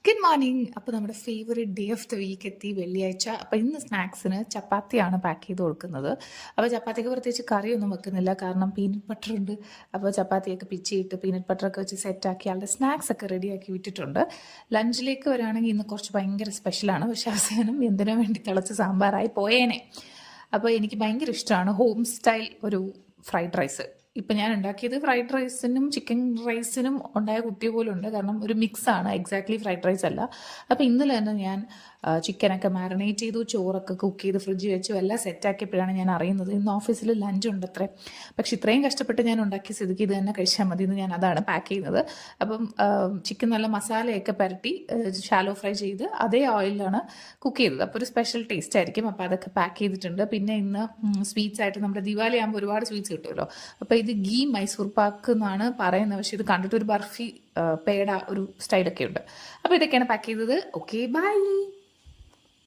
Good morning. അപ്പോൾ നമ്മുടെ favourite day of the week എത്തി, വെള്ളിയാഴ്ച. അപ്പോൾ ഇന്ന് സ്നാക്സിന് ചപ്പാത്തിയാണ് പാക്ക് ചെയ്ത് കൊടുക്കുന്നത്. അപ്പോൾ ചപ്പാത്തിക്ക് പ്രത്യേകിച്ച് കറിയൊന്നും വെക്കുന്നില്ല, കാരണം പീനട്ട് ബട്ടർ ഉണ്ട്. അപ്പോൾ ചപ്പാത്തിയൊക്കെ പിച്ചിയിട്ട് പീനട്ട് ബട്ടറൊക്കെ വെച്ച് സെറ്റാക്കി ആളുടെ സ്നാക്സ് ഒക്കെ റെഡിയാക്കി വിട്ടിട്ടുണ്ട്. ലഞ്ചിലേക്ക് വരികയാണെങ്കിൽ ഇന്ന് കുറച്ച് ഭയങ്കര സ്പെഷ്യലാണ്, പക്ഷേ അവസാനം എന്തിനു വേണ്ടി തിളച്ച് സാമ്പാറായി പോയേനെ. അപ്പോൾ എനിക്ക് ഭയങ്കര ഇഷ്ടമാണ് ഹോം സ്റ്റൈൽ ഒരു ഫ്രൈഡ് റൈസ്. ഇപ്പം ഞാൻ ഉണ്ടാക്കിയത് ഫ്രൈഡ് റൈസിനും ചിക്കൻ റൈസിനും ഉണ്ടായ കുട്ടി പോലും ഉണ്ട്, കാരണം ഒരു മിക്സാണ്, എക്സാക്ട്ലി ഫ്രൈഡ് റൈസ് അല്ല. അപ്പോൾ ഇന്നലെ തന്നെ ഞാൻ ചിക്കനൊക്കെ മാരിനേറ്റ് ചെയ്തു, ചോറൊക്കെ കുക്ക് ചെയ്ത് ഫ്രിഡ്ജിൽ വെച്ചു, എല്ലാം സെറ്റാക്കിയപ്പോഴാണ് ഞാൻ അറിയുന്നത് ഇന്ന് ഓഫീസിൽ ലഞ്ച് ഉണ്ട് അത്രേ. പക്ഷെ ഇത്രയും കഷ്ടപ്പെട്ട് ഞാൻ ഉണ്ടാക്കിയ സ്ഥിതിക്ക് ഇത് തന്നെ കഴിച്ചാൽ മതി എന്ന് ഞാൻ അതാണ് പാക്ക് ചെയ്യുന്നത്. അപ്പം ചിക്കൻ നല്ല മസാലയൊക്കെ പുരട്ടി ഷാലോ ഫ്രൈ ചെയ്ത് അതേ ഓയിലാണ് കുക്ക് ചെയ്തത്. അപ്പോൾ ഒരു സ്പെഷ്യൽ ടേസ്റ്റ് ആയിരിക്കും. അപ്പോൾ അതൊക്കെ പാക്ക് ചെയ്തിട്ടുണ്ട്. പിന്നെ ഇന്ന് സ്വീറ്റ്സ് ആയിട്ട് നമ്മുടെ ദിവാലി ആകുമ്പോൾ ഒരുപാട് സ്വീറ്റ്സ് കിട്ടുമല്ലോ. അപ്പോൾ ഇത് ഗീ മൈസൂർ പാക്ക് എന്നാണ് പറയുന്നത്, പക്ഷെ ഇത് കണ്ടിട്ട് ഒരു ബർഫി പേട ഒരു സ്റ്റൈലൊക്കെ ഉണ്ട്. അപ്പോൾ ഇതൊക്കെയാണ് പാക്ക് ചെയ്തത്. Okay, by.